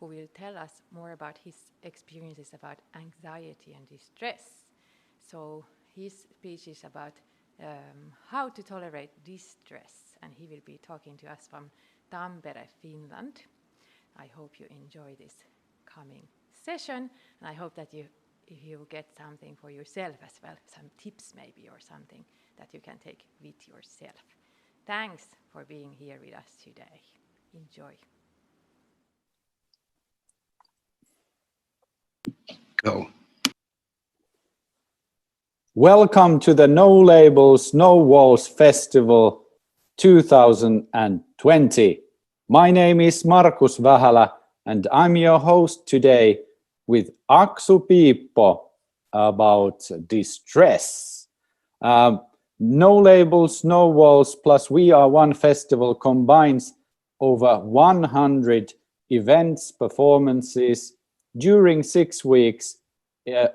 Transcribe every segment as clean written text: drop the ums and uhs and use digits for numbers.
who will tell us more about his experiences about anxiety and distress. So his speech is about how to tolerate distress, and he will be talking to us from Tampere, Finland. I hope you enjoy this coming session, and I hope that you get something for yourself as well, some tips maybe or something that you can take with yourself. Thanks for being here with us today. Enjoy. Go. Welcome to the No Labels, No Walls Festival 2020. My name is Markus Vähälä, and I'm your host today with Aksu Piippo about distress. No Labels, No Walls plus We Are One Festival combines over 100 events, performances during 6 weeks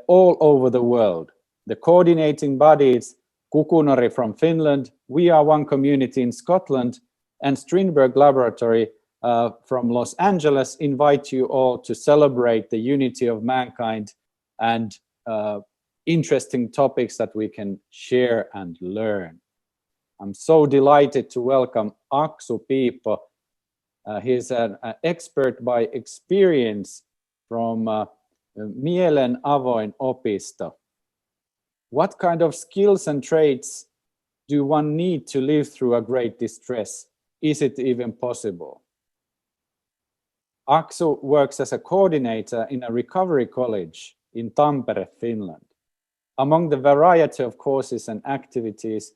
all over the world. The coordinating bodies, Kukunori from Finland, We Are One Community in Scotland, and Strindberg Laboratory from Los Angeles invite you all to celebrate the unity of mankind and interesting topics that we can share and learn. I'm so delighted to welcome Aksu Piippo. He's an expert by experience from Mielen Avoin Opisto. What kind of skills and traits do one need to live through a great distress? Is it even possible? Aksu works as a coordinator in a recovery college in Tampere, Finland. Among the variety of courses and activities,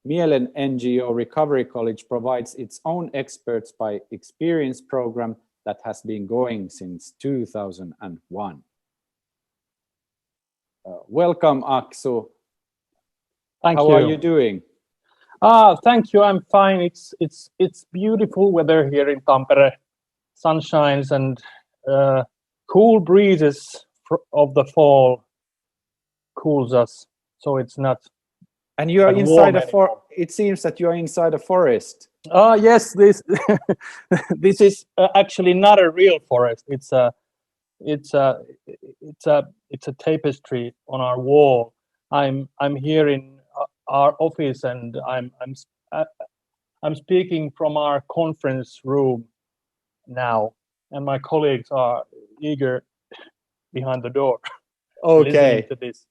Mielen NGO Recovery College provides its own experts by experience program that has been going since 2001. Welcome, Aksu. Thank you. How are you doing? Thank you. I'm fine. It's beautiful weather here in Tampere. Sun shines and cool breezes of the fall cools us, so it's not. And you are inside a forest. It seems that you are inside a forest. Yes, this this is actually not a real forest. It's a tapestry on our wall. I'm here in our office, and I'm speaking from our conference room now, and my colleagues are eager behind the door. Okay. Listening to this.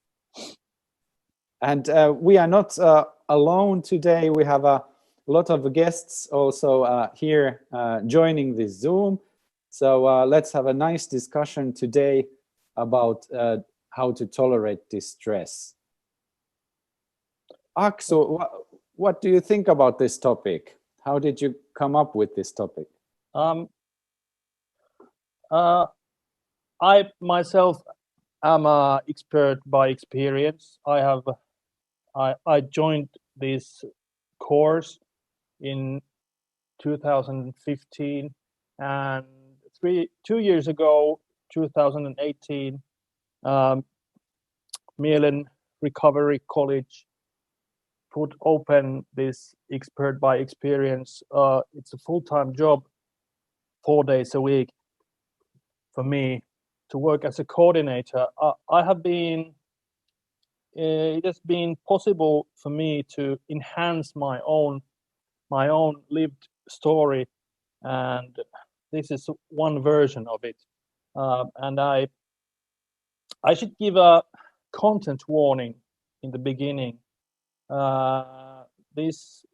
And we are not alone today. We have a lot of guests also here joining this Zoom. So let's have a nice discussion today about how to tolerate distress. Aksu, what do you think about this topic? How did you come up with this topic? I myself am an expert by experience. I joined this course in 2015, and 2 years ago, 2018, Mielen Recovery College put open this expert by experience. It's a full-time job, 4 days a week for me to work as a coordinator. It has been possible for me to enhance my own lived story, and this is one version of it. And I should give a content warning in the beginning. This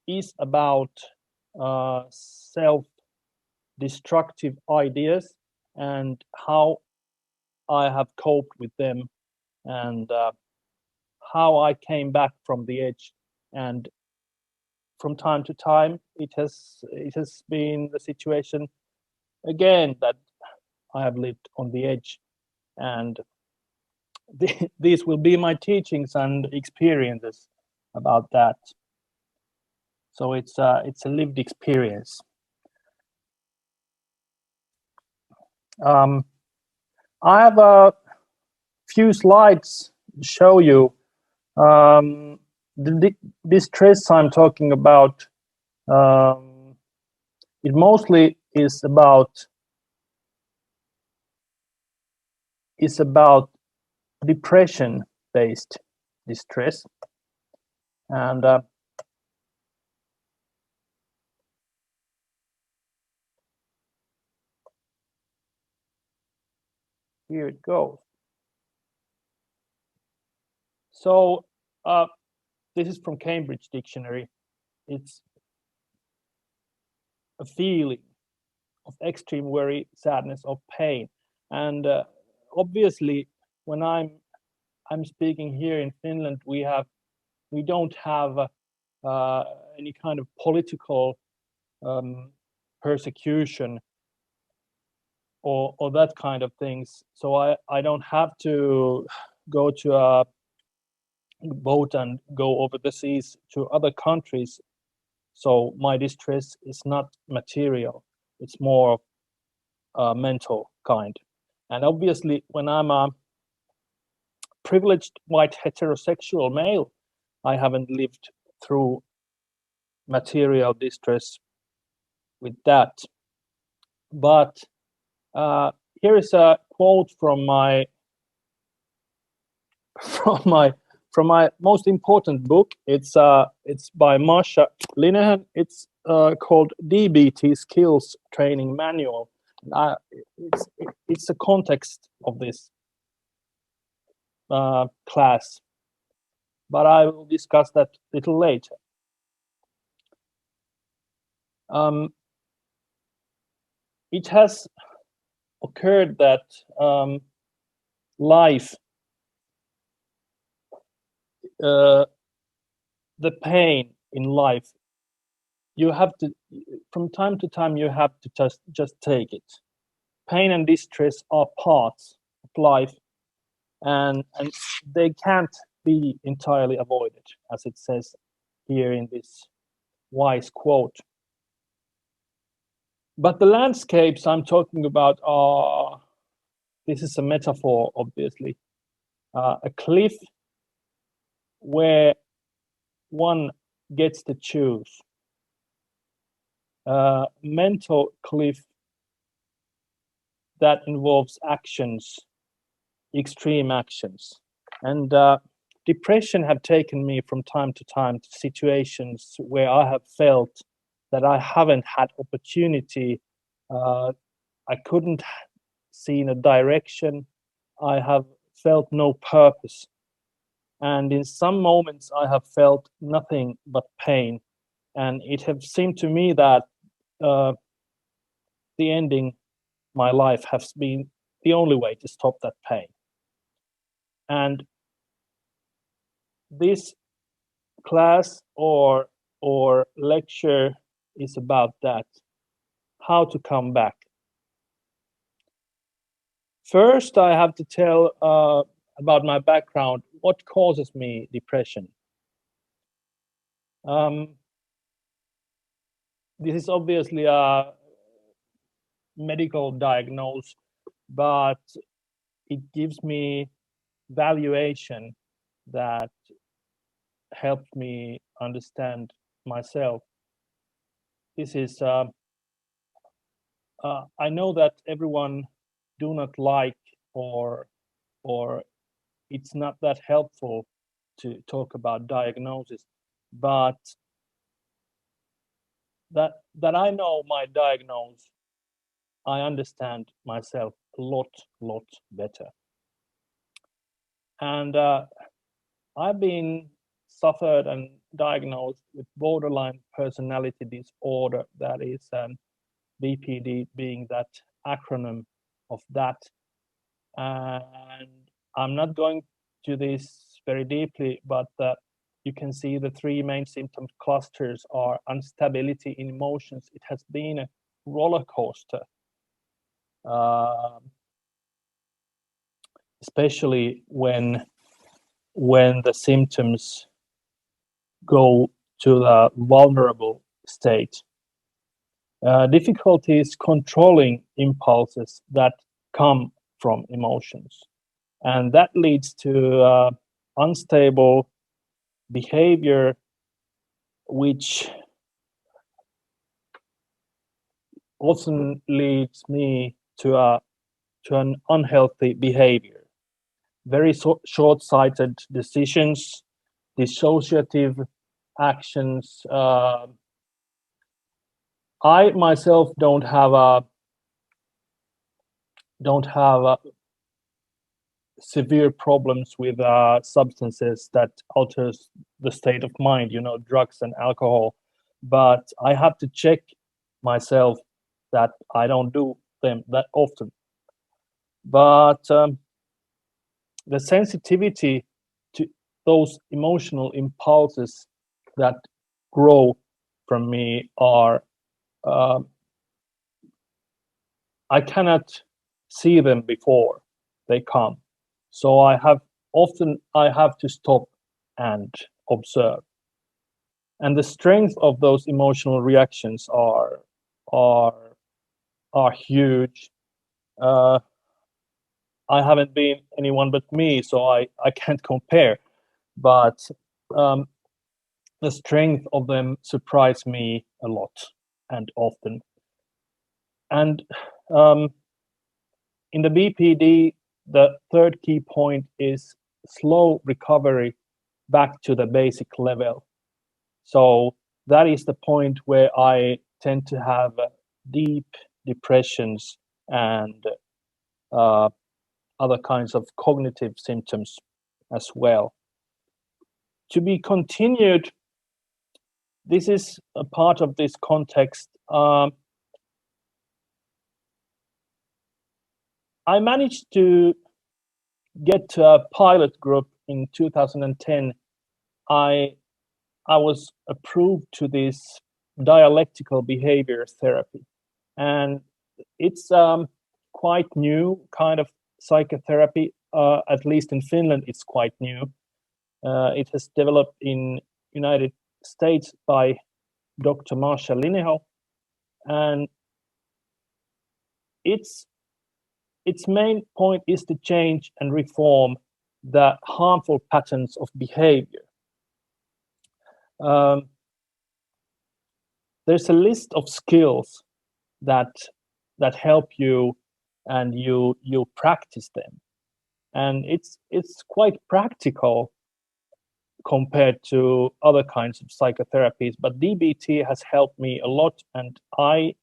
is about self-destructive ideas and how I have coped with them, and how I came back from the edge. And from time to time, it has been the situation again that I have lived on the edge, and these will be my teachings and experiences about that. So it's a lived experience. I have a few slides to show you. The distress I'm talking about, it mostly is about is about depression-based distress. And here it goes. So this is from Cambridge Dictionary. It's a feeling of extreme worry, sadness, or pain. And obviously, when I'm speaking here in Finland, we don't have any kind of political persecution or that kind of things. So I don't have to go to a boat and go over the seas to other countries. So my distress is not material, it's more mental kind. And obviously, when I'm a privileged white heterosexual male, I haven't lived through material distress with that. But here is a quote from my most important book. It's by Marsha Linehan. It's called DBT Skills Training Manual. It's the context of this class, but I will discuss that a little later. It has occurred that life, the pain in life, you have to, from time to time, you have to just take it. Pain and distress are parts of life, and they can't be entirely avoided, as it says here in this wise quote. But the landscapes I'm talking about are, this is a metaphor, obviously, a cliff where one gets to choose, a mental cliff that involves actions, extreme actions. And depression have taken me from time to time to situations where I have felt that I haven't had opportunity. I couldn't see in a direction. I have felt no purpose. And in some moments I have felt nothing but pain. And it has seemed to me that the ending my life has been the only way to stop that pain. And this class or lecture is about that, how to come back. First, I have to tell about my background, what causes me depression. This is obviously a medical diagnosis, but it gives me valuation that helps me understand myself. This is, I know that everyone do not like or it's not that helpful to talk about diagnosis, but that I know my diagnosis, I understand myself a lot better. And I've been suffered and diagnosed with borderline personality disorder, that is BPD being that acronym of that. And I'm not going to this very deeply, but you can see the three main symptom clusters are instability in emotions. It has been a roller coaster, especially when the symptoms go to the vulnerable state. Difficulties controlling impulses that come from emotions. And that leads to unstable behavior, which often leads me to a to an unhealthy behavior. Very short-sighted decisions, dissociative actions. I myself don't have severe problems with substances that alters the state of mind, drugs and alcohol. But I have to check myself that I don't do them that often. But the sensitivity to those emotional impulses that grow from me are, I cannot see them before they come. So I have to stop and observe. And the strength of those emotional reactions are huge. I haven't been anyone but me, so I can't compare. But the strength of them surprised me a lot and often. And in the BPD, the third key point is slow recovery back to the basic level. So that is the point where I tend to have deep depressions and other kinds of cognitive symptoms as well. To be continued, this is a part of this context. I managed to get to a pilot group in 2010. I was approved to this dialectical behavior therapy, and it's quite new kind of psychotherapy. At least in Finland, it's quite new. It has developed in United States by Dr. Marsha Lineho, and its main point is to change and reform the harmful patterns of behavior. There's a list of skills that help you, and you practice them, and it's quite practical compared to other kinds of psychotherapies. But DBT has helped me a lot, and I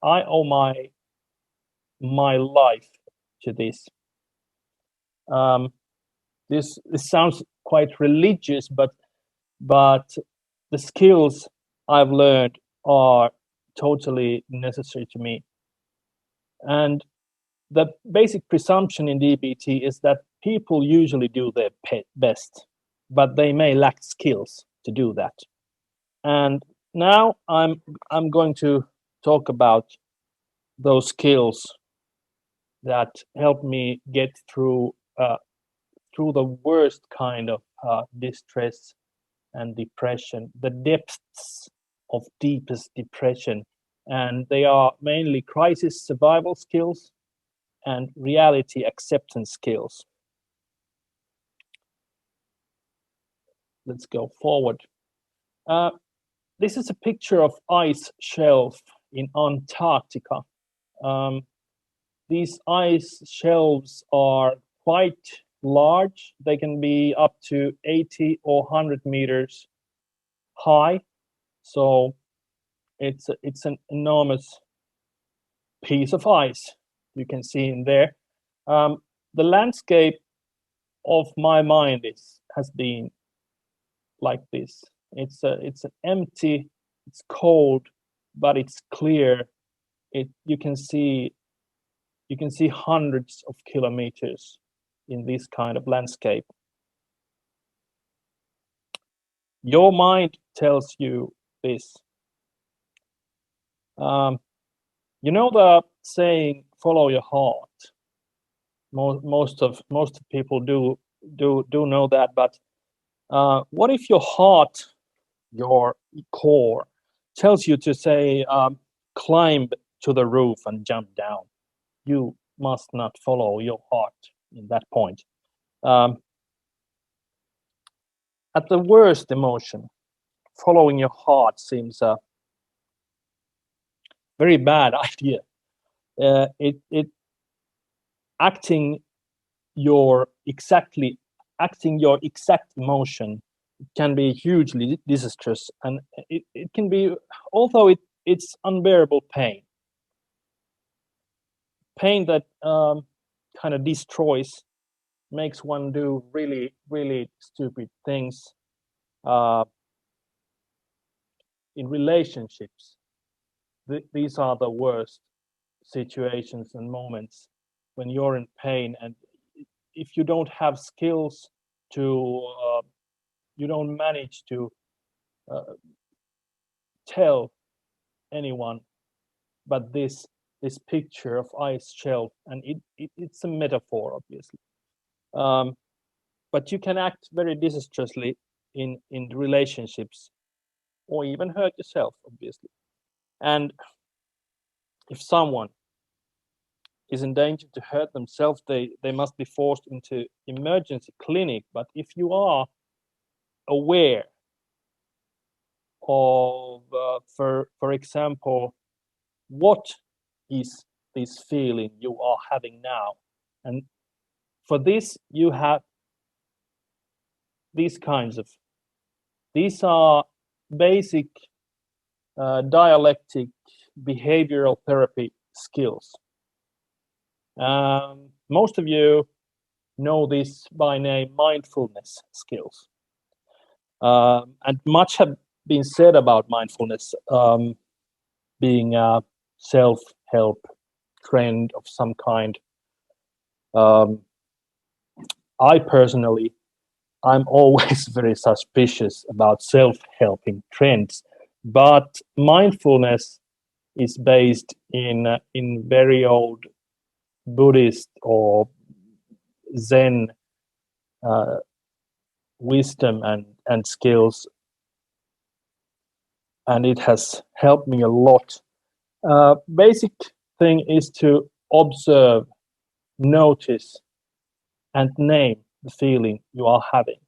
owe my life to this. This sounds quite religious, but the skills I've learned are totally necessary to me. And the basic presumption in DBT is that people usually do their best, but they may lack skills to do that. And now I'm going to talk about those skills that help me get through the worst kind of distress and depression, the depths of deepest depression. And they are mainly crisis survival skills and reality acceptance skills. Let's go forward. This is a picture of ice shelf in Antarctica. These ice shelves are quite large. They can be up to 80 or 100 meters high. So it's an enormous piece of ice you can see in there. The landscape of my mind has been like this. It's an empty, it's cold, but it's clear. You can see hundreds of kilometers in this kind of landscape. Your mind tells you this. You know the saying, "Follow your heart." Most people do know that, but what if your heart, your core, tells you to say, climb to the roof and jump down? You must not follow your heart in that point. At the worst emotion, following your heart seems a very bad idea. acting your exact emotion can be hugely disastrous, and it can be, although it's unbearable pain that kind of destroys, makes one do really, really stupid things in relationships. These are the worst situations and moments when you're in pain, and if you don't have skills to, you don't manage to tell anyone, but this picture of ice shelf, and it's a metaphor, obviously. But you can act very disastrously in relationships, or even hurt yourself, obviously. And if someone is in danger to hurt themselves, they must be forced into emergency clinic. But if you are aware of, for example, what is this feeling you are having now, and for this you have these are basic dialectic behavioral therapy skills. Most of you know this by name, mindfulness skills. And much have been said about mindfulness being a self-help trend of some kind. I personally, I'm always very suspicious about self-helping trends, but mindfulness is based in very old Buddhist or Zen wisdom and skills, and it has helped me a lot. Basic thing is to observe, notice, and name the feeling you are having.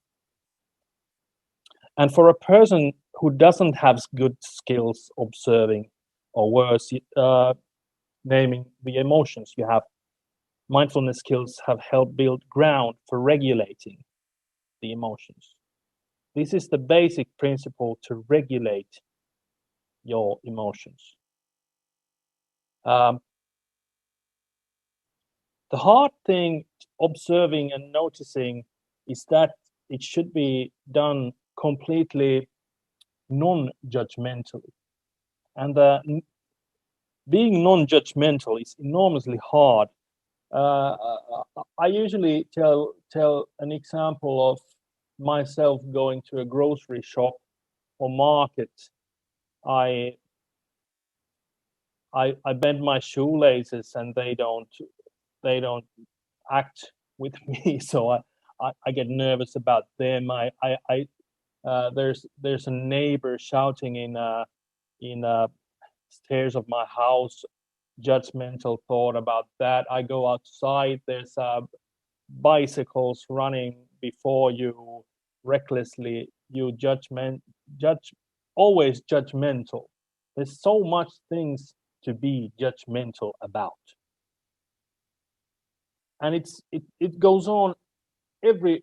And for a person who doesn't have good skills observing, or worse, naming the emotions you have, mindfulness skills have helped build ground for regulating the emotions. This is the basic principle to regulate your emotions. The hard thing observing and noticing is that it should be done completely non-judgmentally. And being non-judgmental is enormously hard. I usually tell an example of myself going to a grocery shop or market. I bend my shoelaces and they don't act with me, so I get nervous about them. There's a neighbor shouting in stairs of my house, judgmental thought about that. I go outside, there's bicycles running before you recklessly, you always judgmental. There's so much things to be judgmental about, and it goes on every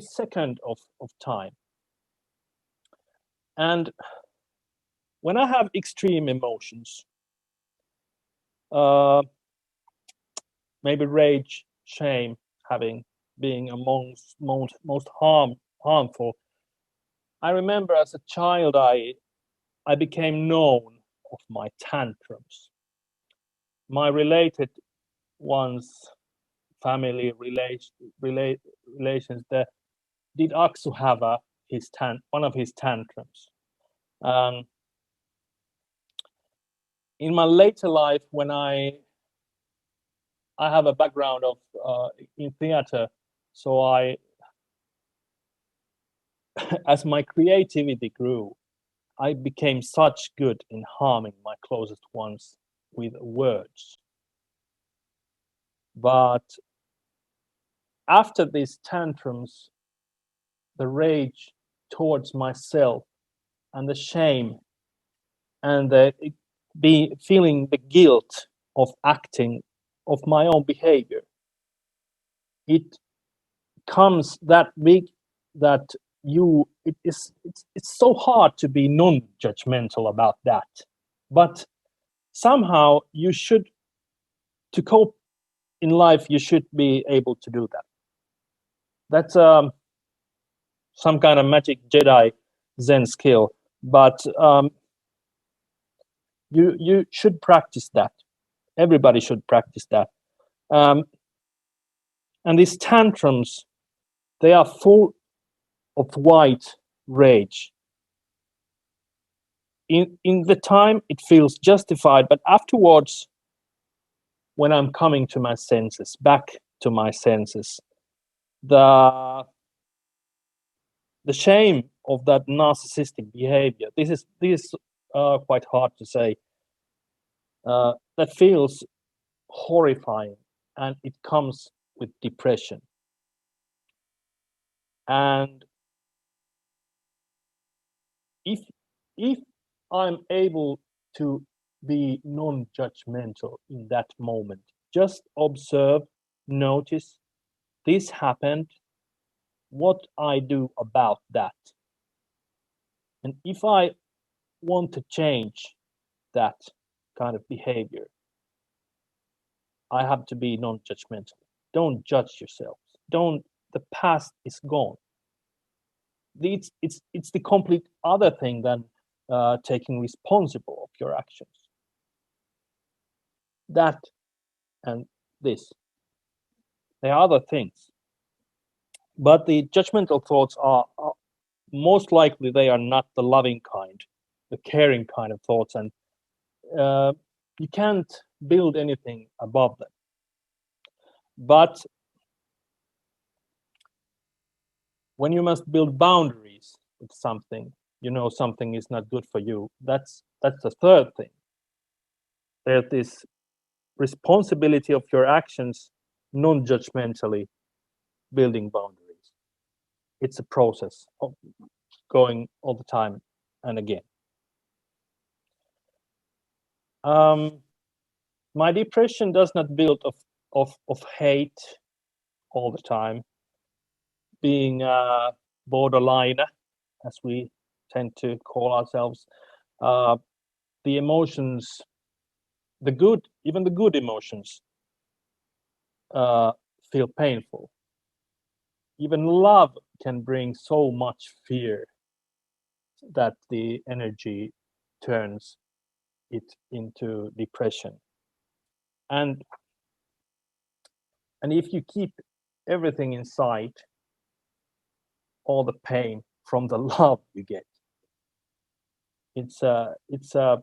second of time. And when I have extreme emotions, maybe rage, shame, being amongst most harmful. I remember as a child, I became known of my tantrums. My related ones, family relations, did Aksu have one of his tantrums? In my later life, when I have a background of in theater, so as my creativity grew, I became such good in harming my closest ones with words. But after these tantrums, the rage towards myself and the shame and feeling the guilt of acting, of my own behavior, it comes that big that it's so hard to be non-judgmental about that. But somehow you should, to cope in life, you should be able to do that. That's some kind of magic Jedi Zen skill, but you should practice that. Everybody should practice that. And these tantrums, they are full of white rage. In the time, it feels justified, but afterwards, when I'm coming to my senses, back to my senses, the shame of that narcissistic behavior, this is quite hard to say, that feels horrifying, and it comes with depression. And if I'm able to be non-judgmental in that moment, just observe, notice, this happened, what I do about that. And if I want to change that kind of behavior, I have to be non-judgmental. Don't judge yourself. The past is gone. It's the complete other thing than taking responsible of your actions. That and this, they are other things. But the judgmental thoughts are most likely, they are not the loving kind, the caring kind of thoughts, and you can't build anything above them. But when you must build boundaries with something, you know something is not good for you, that's the third thing. There's this responsibility of your actions, non-judgmentally building boundaries. It's a process of going all the time and again. My depression does not build of hate all the time, being borderline, as we tend to call ourselves. The emotions, even the good emotions, feel painful. Even love can bring so much fear that the energy turns it into depression. And if you keep everything inside, all the pain from the love you get, it's a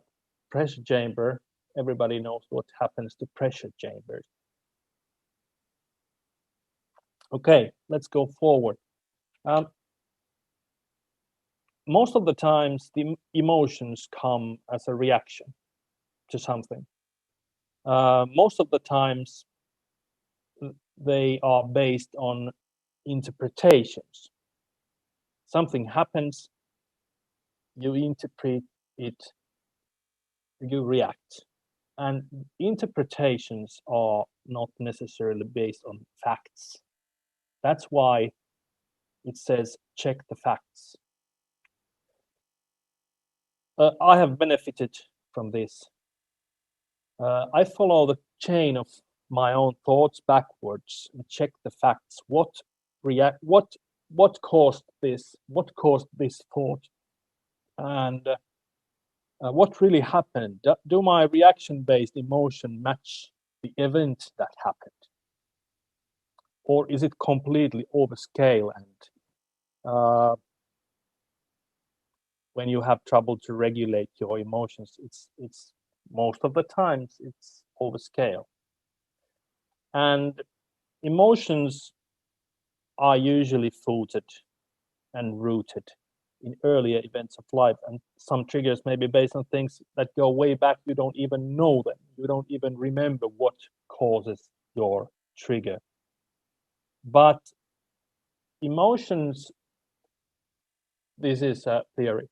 pressure chamber. Everybody knows what happens to pressure chambers. Okay, let's go forward. Most of the times, the emotions come as a reaction to something. Most of the times, they are based on interpretations. Something happens, you interpret it, you react. And interpretations are not necessarily based on facts. That's why it says check the facts. I have benefited from this. I follow the chain of my own thoughts backwards and check the facts. What caused this? What caused this thought? And what really happened? Do my reaction-based emotion match the event that happened? Or is it completely overscale, and when you have trouble to regulate your emotions, it's most of the times it's overscale. And emotions are usually rooted in earlier events of life, and some triggers may be based on things that go way back. You don't even know them. You don't even remember what causes your trigger. But emotions, this is a theory.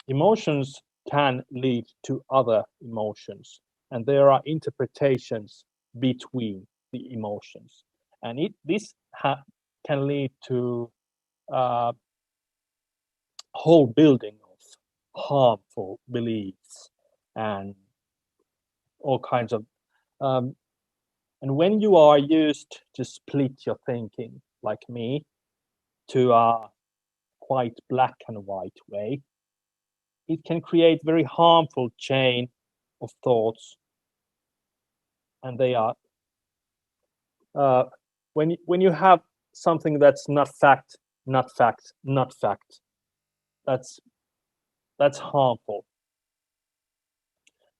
Emotions can lead to other emotions, and there are interpretations between the emotions, and this can lead to whole building of harmful beliefs and all kinds of and when you are used to split your thinking like me to a quite black and white way, it can create very harmful chain of thoughts, and they are when you have something that's not fact, not fact, not fact, that's harmful.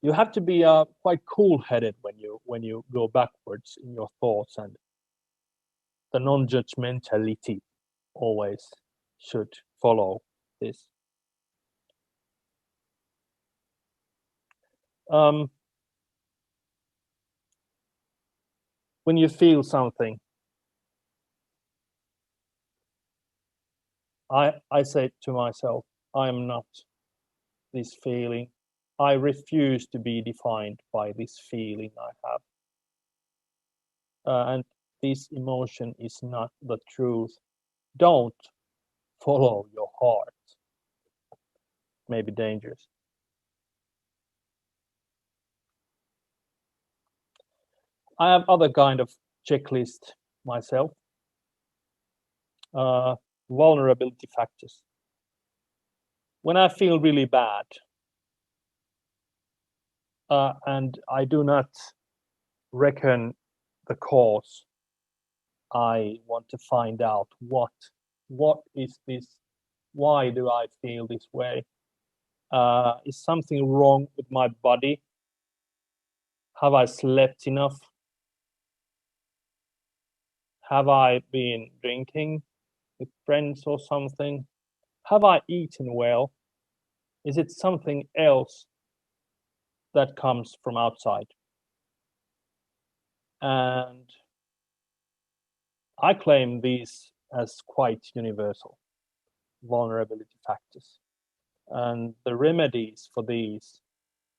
You have to be quite cool-headed when you go backwards in your thoughts, and the non-judgmentality always should follow this. When you feel something, I say to myself, I am not this feeling. I refuse to be defined by this feeling I have. And this emotion is not the truth. Don't follow your heart. Maybe dangerous. I have other kind of checklist myself. Vulnerability factors. When I feel really bad, and I do not reckon the cause, I want to find out what is this? Why do I feel this way? Is something wrong with my body? Have I slept enough? Have I been drinking with friends or something? Have I eaten well? Is it something else that comes from outside? And I claim these as quite universal vulnerability factors. And the remedies for these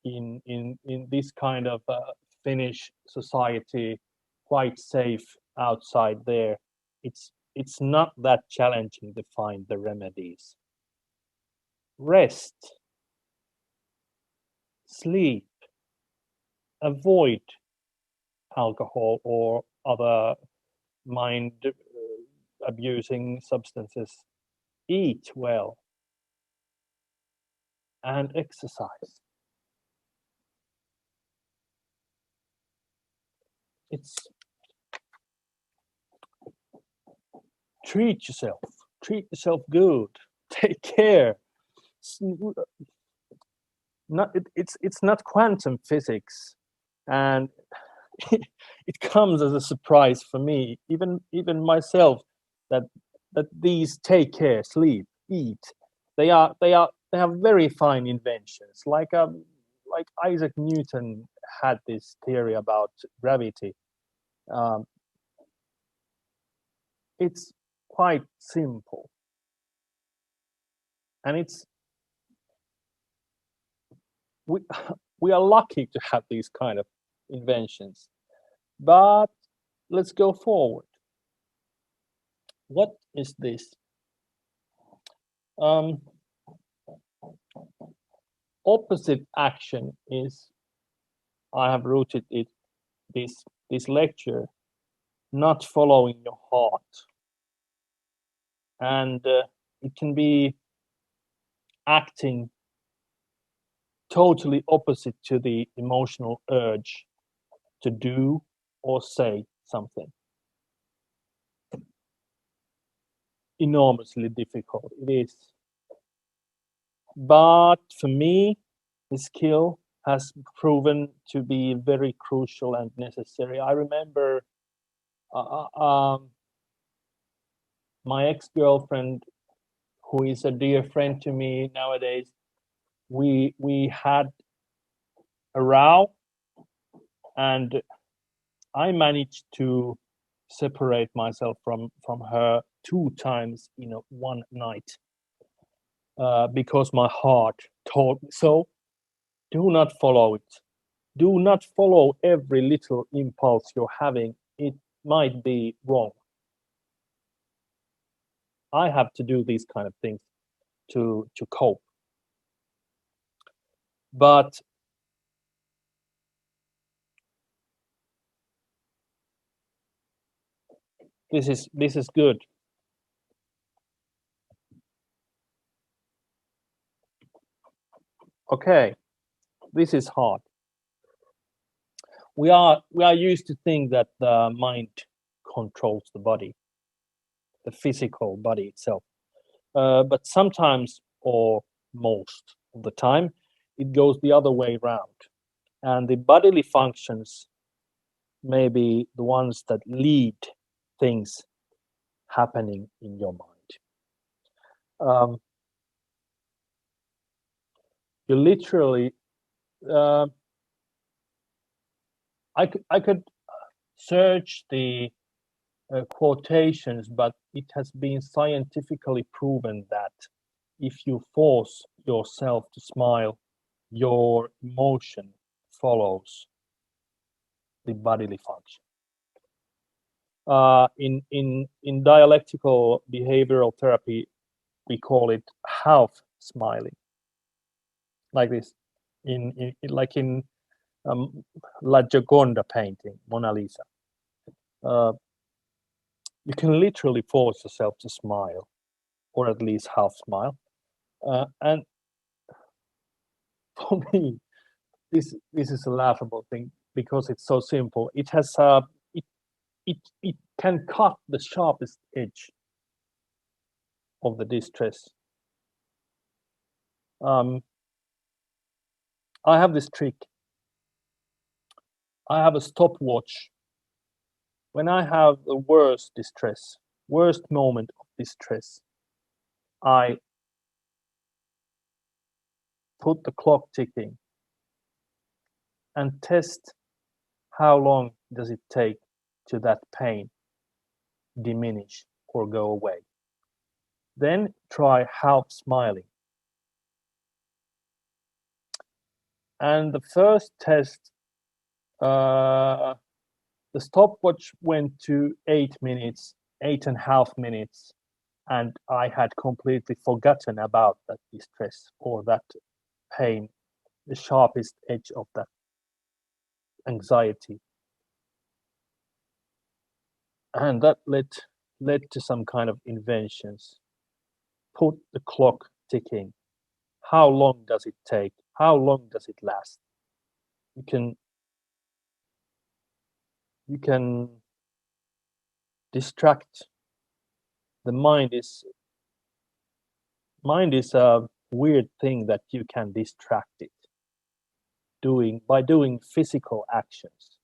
in this kind of Finnish society, quite safe outside there, it's not that challenging to find the remedies. Rest, sleep, avoid alcohol or other mind abusing substances, eat well, and exercise. It's treat yourself good, take care. It's not quantum physics, and it comes as a surprise for me, even myself, that these take care, sleep, eat, they have very fine inventions. Like Isaac Newton had this theory about gravity. It's quite simple, and we are lucky to have these kind of inventions. But let's go forward. What is this? Opposite action is, I have rooted it, this lecture, not following your heart. And it can be acting totally opposite to the emotional urge to do or say something. Enormously difficult, it is. But for me, the skill has proven to be very crucial and necessary. I remember my ex-girlfriend, who is a dear friend to me nowadays, we had a row, and I managed to separate myself from her 2 times in one night, because my heart told me so. Do not follow it. Do not follow every little impulse you're having it might be wrong. I have to do these kind of things to cope. But this is good. Okay, this is hard. We are used to think that the mind controls the body, the physical body itself. But sometimes, or most of the time, it goes the other way around. And the bodily functions may be the ones that lead things happening in your mind. You literally, I could search the quotations, but it has been scientifically proven that if you force yourself to smile, your emotion follows the bodily function. In dialectical behavioral therapy, we call it half smiling, like this. Like in La Gioconda painting, Mona Lisa. You can literally force yourself to smile, or at least half smile. And for me, this is a laughable thing because it's so simple. It has it can cut the sharpest edge of the distress. I have this trick. I have a stopwatch. When I have the worst distress, worst moment of distress, I put the clock ticking and test how long does it take to that pain diminish or go away. Then try half smiling. And the first test, the stopwatch went to 8 minutes, 8.5 minutes, and I had completely forgotten about that distress or that pain, the sharpest edge of that anxiety. And that led to some kind of inventions. Put the clock ticking. How long does it take? How long does it last? You can distract. The mind is a weird thing that you can distract it by doing physical actions.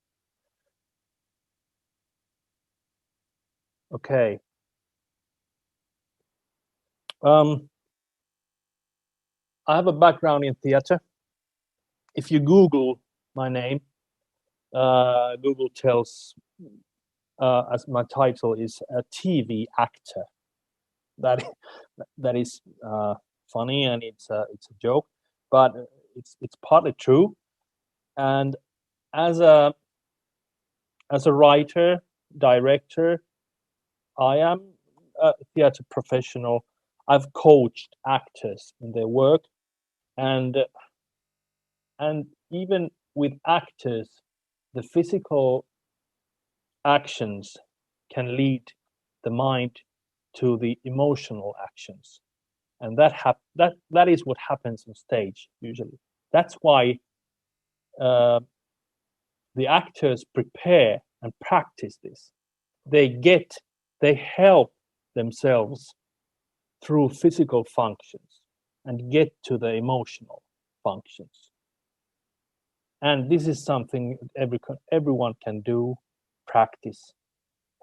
Okay. I have a background in theater. If you Google my name, Google tells as my title is a TV actor. That is funny, and it's a joke, but it's partly true. And as a writer, director, I am a theater professional. I've coached actors in their work, and even with actors, the physical actions can lead the mind to the emotional actions, and that is what happens on stage usually. That's why the actors prepare and practice this. They help themselves through physical functions and get to the emotional functions. And this is something everyone can do, practice.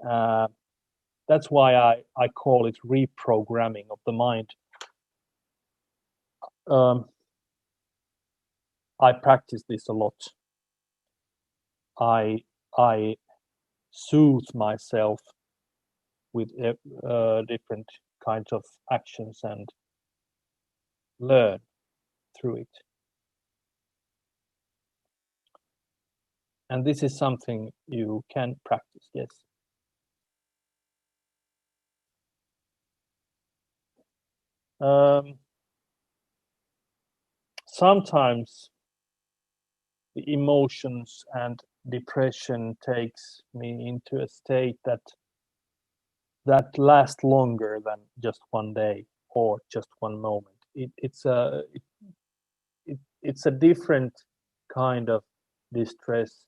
That's why I call it reprogramming of the mind. I practice this a lot. I soothe myself with different kinds of actions and learn through it. And this is something you can practice, yes. Sometimes the emotions and depression takes me into a state that lasts longer than just one day or just one moment. It's a different kind of distress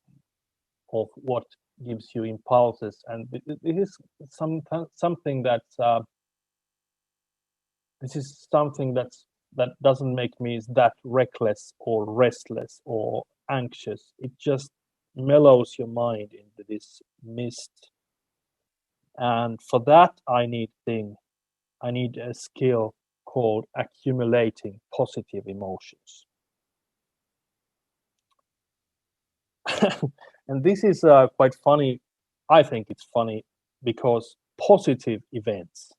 of what gives you impulses, and this is something that's that doesn't make me that reckless or restless or anxious. It just mellows your mind into this mist. And for that, I need a skill called accumulating positive emotions. And this is quite funny. I think it's funny because positive events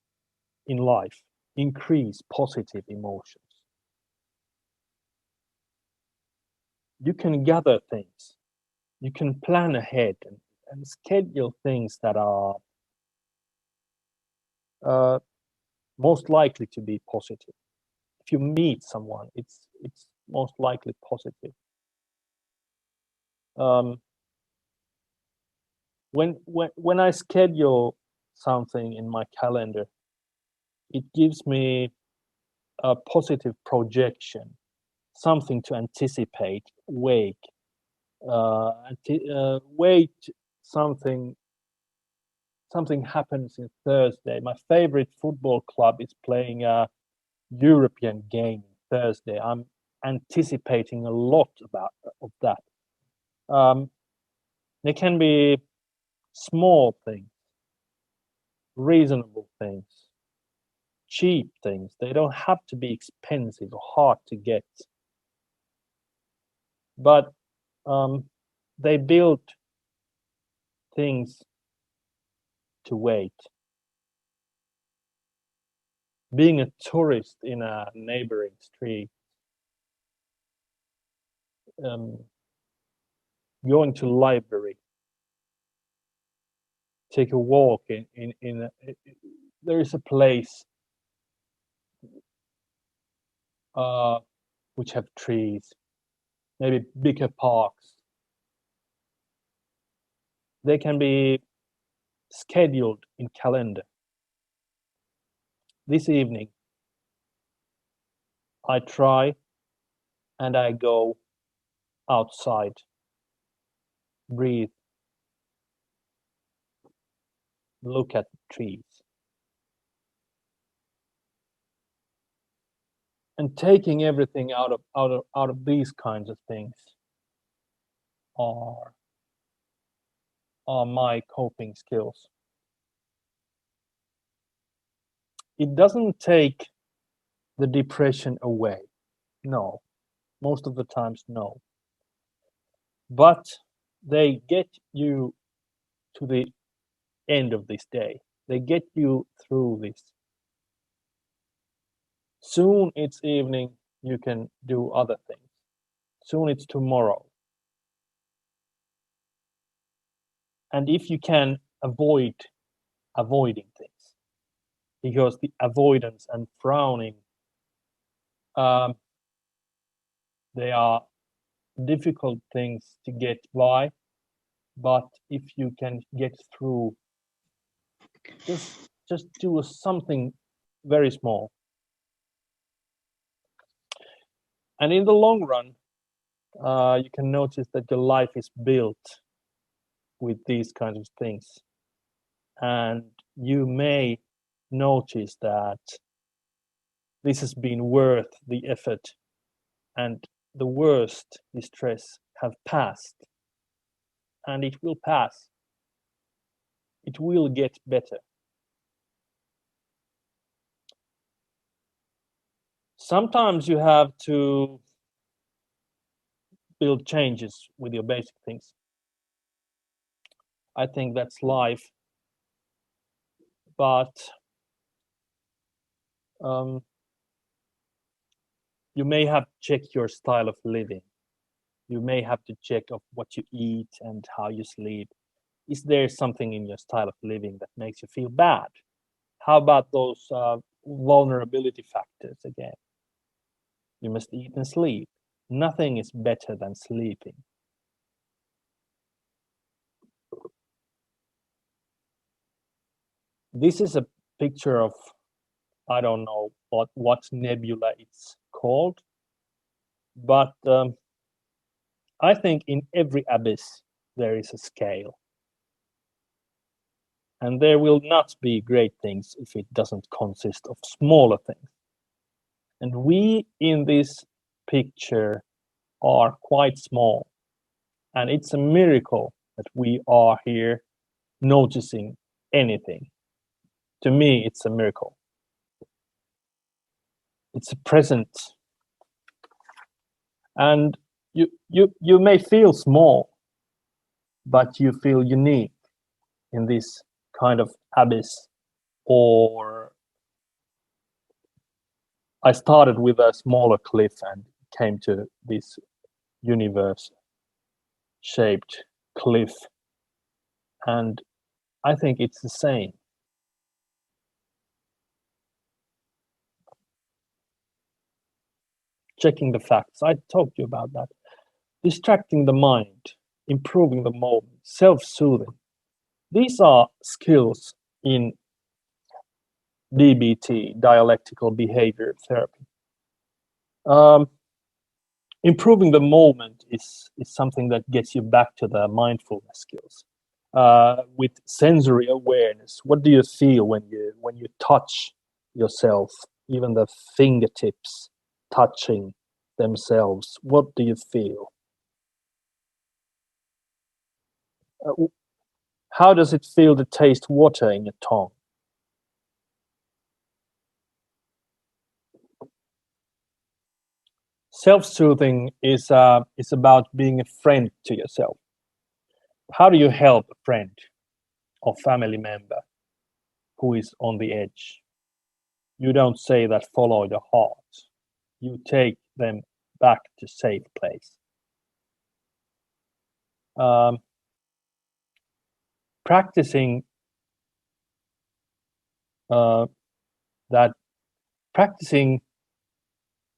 in life increase positive emotions. You can gather things, you can plan ahead and schedule things that are most likely to be positive. If you meet someone, it's most likely positive. When I schedule something in my calendar, it gives me a positive projection, something to anticipate, wait something happens in Thursday. My favorite football club is playing a European game Thursday. I'm anticipating a lot of that. They can be small things, reasonable things, cheap things. They don't have to be expensive or hard to get. But they build things to wait. Being a tourist in a neighboring street, going to library, take a walk there is a place which have trees, maybe bigger parks. They can be scheduled in calendar. This evening, I try and I go outside, breathe, look at the trees. And taking everything out of these kinds of things are my coping skills. It doesn't take the depression away. No. Most of the times, no. But they get you to the end of this day. They get you through this. Soon it's evening, you can do other things. Soon it's tomorrow. And if you can avoid avoiding things, because the avoidance and frowning, they are difficult things to get by, but if you can get through, just do something very small. And in the long run, you can notice that your life is built with these kinds of things. And you may notice that this has been worth the effort and the worst distress have passed. And it will pass. It will get better. Sometimes you have to build changes with your basic things. I think that's life. But you may have to check your style of living. You may have to check of what you eat and how you sleep. Is there something in your style of living that makes you feel bad? How about those vulnerability factors again? You must eat and sleep. Nothing is better than sleeping. This is a picture of, I don't know what nebula it's called, but I think in every abyss there is a scale. And there will not be great things if it doesn't consist of smaller things. And we in this picture are quite small. And it's a miracle that we are here noticing anything. To me, it's a miracle. It's a present. And you may feel small, but you feel unique in this kind of abyss. Or I started with a smaller cliff and came to this universe-shaped cliff. And I think it's the same. Checking the facts. I talked to you about that. Distracting the mind, improving the moment, self-soothing. These are skills in DBT, dialectical behavior therapy. Improving the moment is something that gets you back to the mindfulness skills. With sensory awareness, what do you feel when you touch yourself, even the fingertips touching themselves? What do you feel? How does it feel to taste water in your tongue? Self-soothing is about being a friend to yourself. How do you help a friend or family member who is on the edge? You don't say that follow the heart. You take them back to safe place. Practicing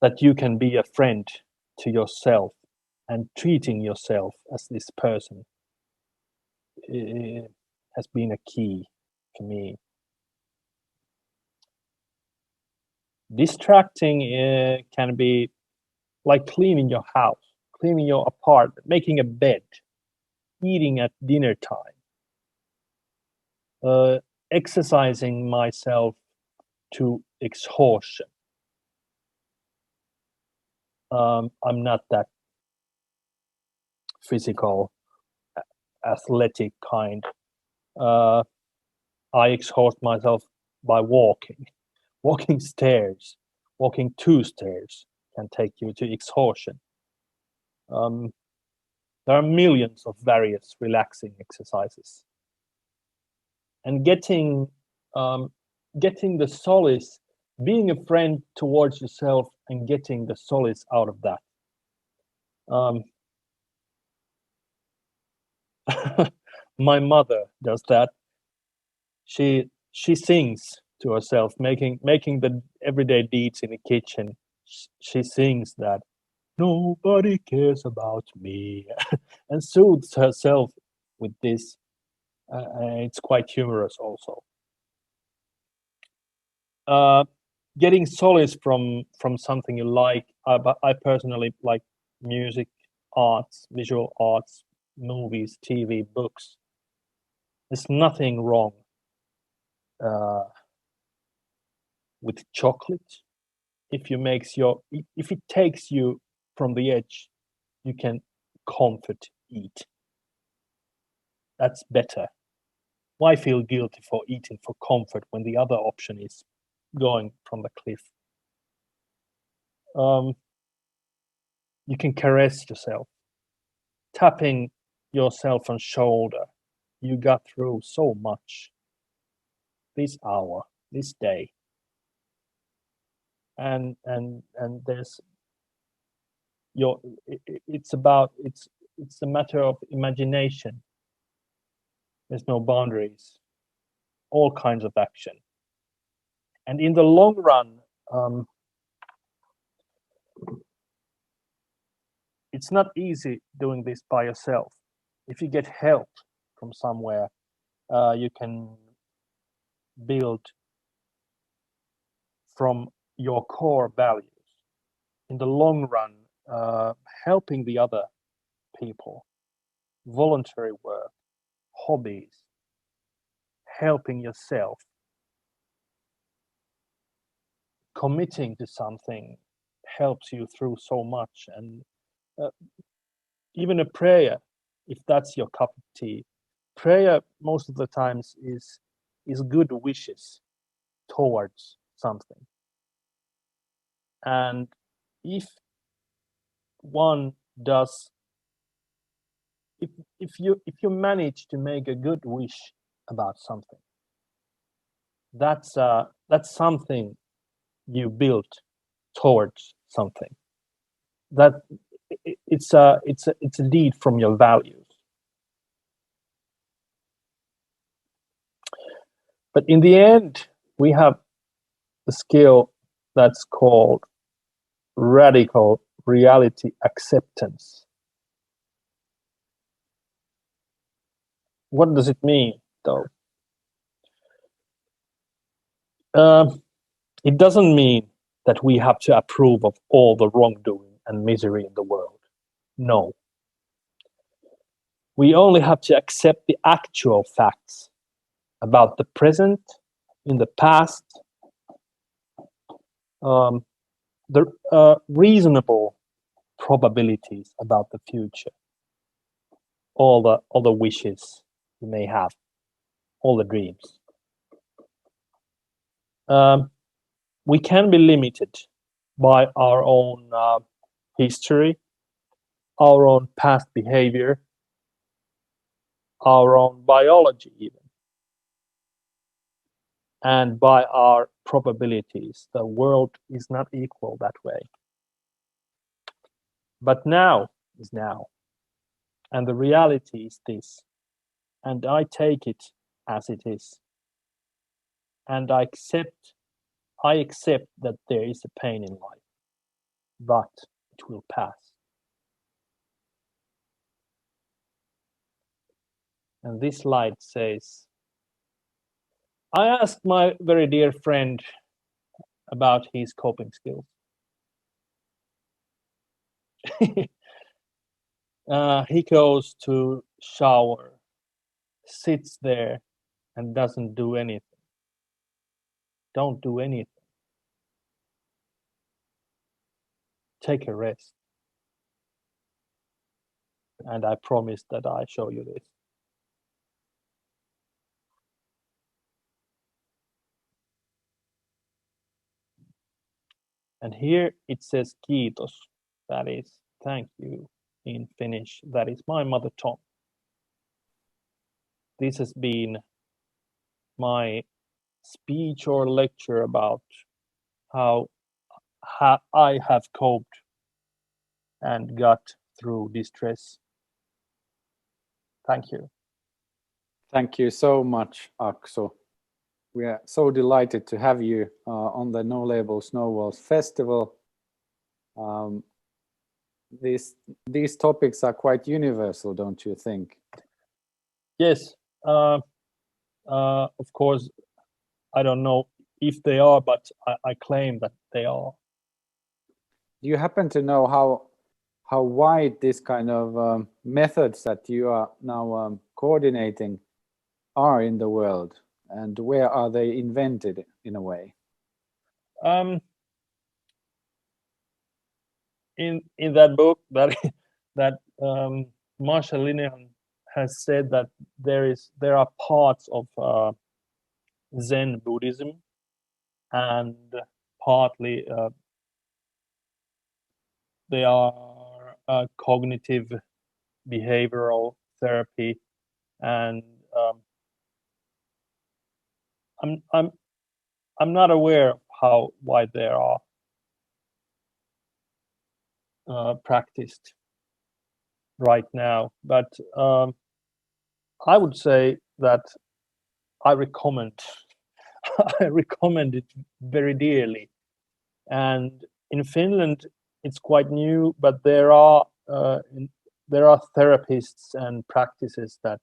that you can be a friend to yourself and treating yourself as this person has been a key for me. Distracting can be like cleaning your house, cleaning your apartment, making a bed, eating at dinner time, exercising myself to exhaustion. I'm not that physical, athletic kind. I exhaust myself by walking. Walking stairs, walking 2 stairs can take you to exhaustion. There are millions of various relaxing exercises. And getting the solace, being a friend towards yourself and getting the solace out of that. My mother does that. She sings to herself, making the everyday deeds in the kitchen. She sings that nobody cares about me, and soothes herself with this. It's quite humorous also. Getting solace from something you like. I personally like music, arts, visual arts, movies, TV, books. There's nothing wrong with chocolate. If it takes you from the edge, you can comfort eat. That's better. Why feel guilty for eating for comfort when the other option is going from the cliff? You can caress yourself, tapping yourself on shoulder. You got through so much this hour, this day, and there's it's a matter of imagination. There's no boundaries, all kinds of action. And in the long run, it's not easy doing this by yourself. If you get help from somewhere, you can build from your core values. In the long run, helping the other people, voluntary work, hobbies, helping yourself, committing to something helps you through so much. And even a prayer, if that's your cup of tea, prayer most of the times is good wishes towards something. And if one does, if you manage to make a good wish about something, that's something you built towards something. That it's a deed from your values. But in the end, we have a skill that's called radical reality acceptance. What does it mean, though? It doesn't mean that we have to approve of all the wrongdoing and misery in the world. No. We only have to accept the actual facts about the present, in the past, the reasonable probabilities about the future, all the wishes you may have, all the dreams. We can be limited by our own history, our own past behavior, our own biology even, and by our probabilities. The world is not equal that way. But now is now, and the reality is this, and I take it as it is, and I accept that there is a pain in life, but it will pass. And this slide says, I asked my very dear friend about his coping skills. He goes to shower, sits there, and doesn't do anything. Don't do anything. Take a rest. And I promise that I show you this. And here it says kiitos, that is thank you in Finnish. That is my mother tongue. This has been my speech or lecture about how I have coped and got through distress. Thank you. Thank you so much, Aksu. We are so delighted to have you on the No Labels, No Walls Festival. These topics are quite universal, don't you think? Yes, of course, I don't know if they are, but I claim that they are. Do you happen to know how wide this kind of methods that you are now coordinating are in the world, and where are they invented in a way? In that book that Marshall Linehan has said that there are parts of Zen Buddhism and partly they are cognitive behavioral therapy, and I'm not aware of how wide they are. practiced right now. But I would say that I recommend I recommend it very dearly. And in Finland, it's quite new, but there are therapists and practices that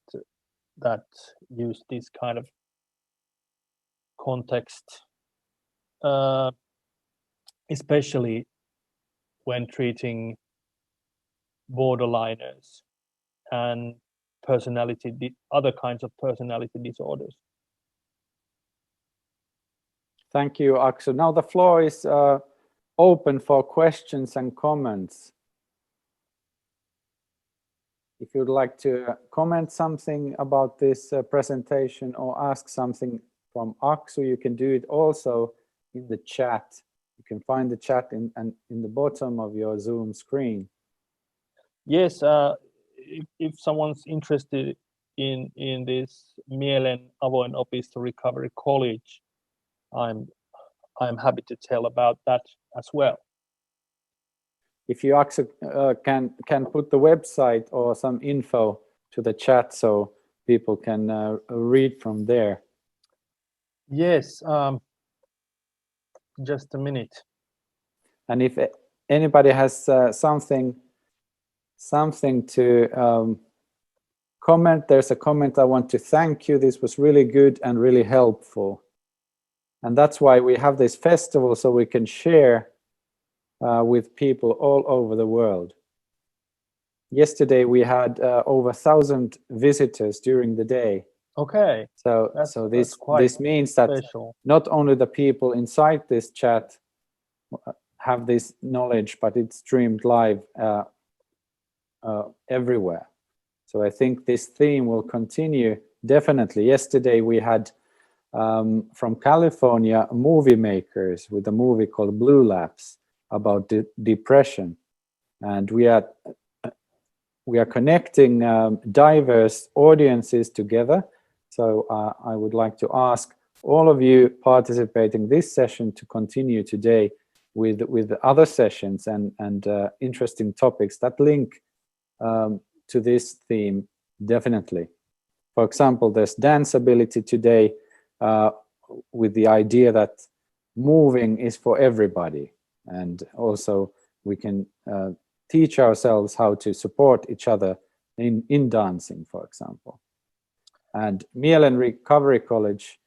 use this kind of context, especially when treating borderliners and other kinds of personality disorders. Thank you, Aksu. Now the floor is open for questions and comments. If you'd like to comment something about this presentation or ask something from Aksu, you can do it also in the chat. You can find the chat in the bottom of your Zoom screen. Yes, if someone's interested in this Mielen Avoin Opisto Recovery College, I'm happy to tell about that as well. If you Aksu, can put the website or some info to the chat so people can read from there. Yes, just a minute. And if anybody has something to comment, there's a comment. I want to thank you. This was really good and really helpful. And that's why we have this festival, so we can share with people all over the world. Yesterday we had over 1,000 visitors during the day. Okay. So this means that special. Not only the people inside this chat have this knowledge, but it's streamed live everywhere. So I think this theme will continue definitely. Yesterday we had from California movie makers with a movie called Blue Laps about depression, and we are connecting diverse audiences together. So I would like to ask all of you participating this session to continue today with other sessions and interesting topics that link to this theme definitely. For example, there's danceability today with the idea that moving is for everybody, and also we can teach ourselves how to support each other in dancing, for example. And Mielen Recovery College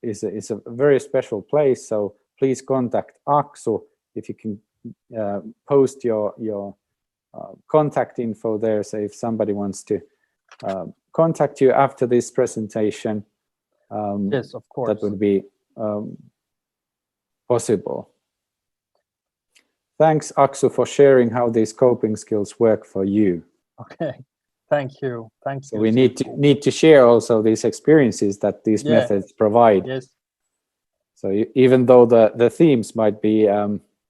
is a very special place, so please contact Aksu if you can post your contact info there. So if somebody wants to contact you after this presentation, yes, of course, that would be possible. Thanks, Aksu, for sharing how these coping skills work for you. Okay, thank you. Thank you. We need to share also these experiences that these methods provide. Yes. So even though the themes might be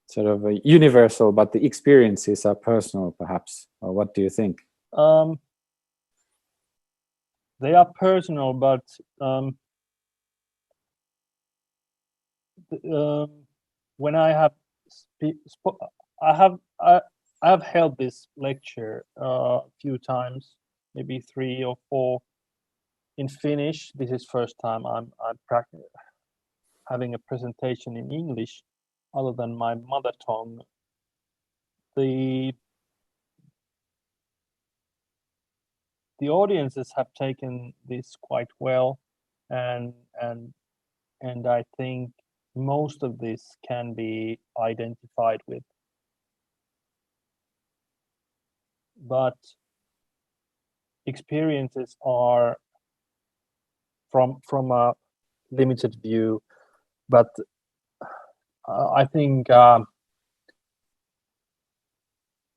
sort of universal, but the experiences are personal, perhaps. Or what do you think? They are personal, but when I have held this lecture a few times, maybe 3 or 4 in Finnish. This is first time I'm having a presentation in English other than my mother tongue. The audiences have taken this quite well, and I think most of this can be identified with. But experiences are from a limited view, but I think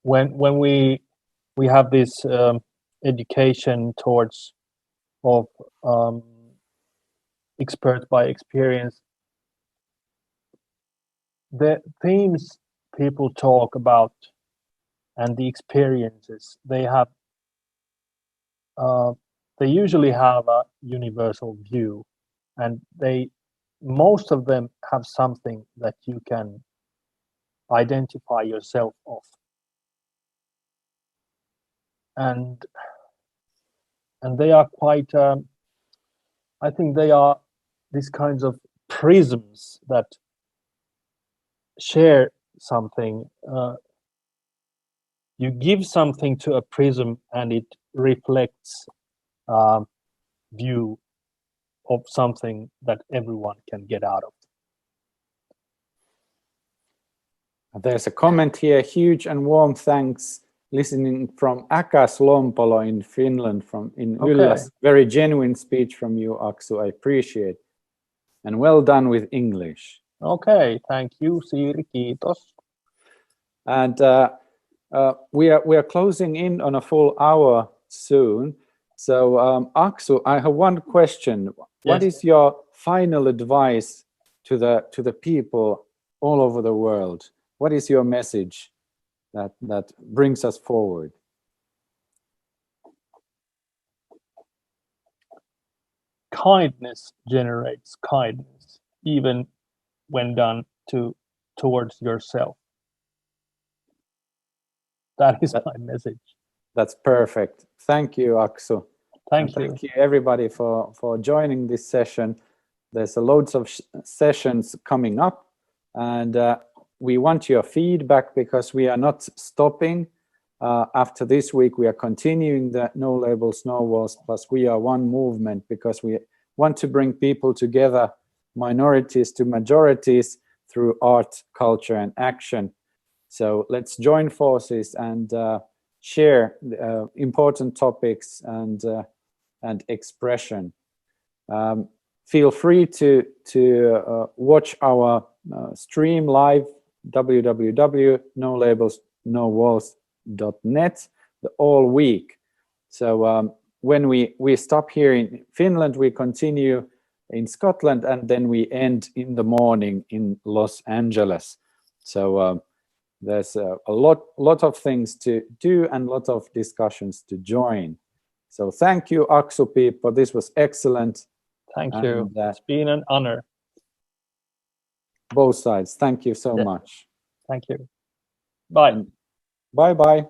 when we have this education towards of expert by experience, the themes people talk about and the experiences they have, they usually have a universal view, and most of them have something that you can identify yourself of. and they are quite. I think they are these kinds of prisms that share something. You give something to a prism, and it reflects view of something that everyone can get out of. There's a comment here, huge and warm thanks, listening from Akas Lompolo in Finland, in Yllä's very genuine speech from you, Aksu, I appreciate. And well done with English. Okay, thank you, Siiri, kiitos. And we are closing in on a full hour soon. So Aksu, I have one question. Yes. What is your final advice to the people all over the world? What is your message that brings us forward? Kindness generates kindness, even when done towards yourself. That is my message. That's perfect. Thank you, Aksu. Thank you. Thank you, everybody, for joining this session. There's loads of sessions coming up, and we want your feedback because we are not stopping. After this week, we are continuing the No Labels, No Walls, plus We Are One movement, because we want to bring people together, minorities to majorities, through art, culture, and action. So let's join forces and share important topics and expression. Feel free to watch our stream live, www.nolabelsnowalls.net, all week. So when we stop here in Finland, we continue in Scotland, and then we end in the morning in Los Angeles. So there's a lot of things to do and a lot of discussions to join. So thank you, Aksu Piippo. This was excellent. Thank you. It's been an honor. Both sides. Thank you so much. Thank you. Bye. Bye-bye.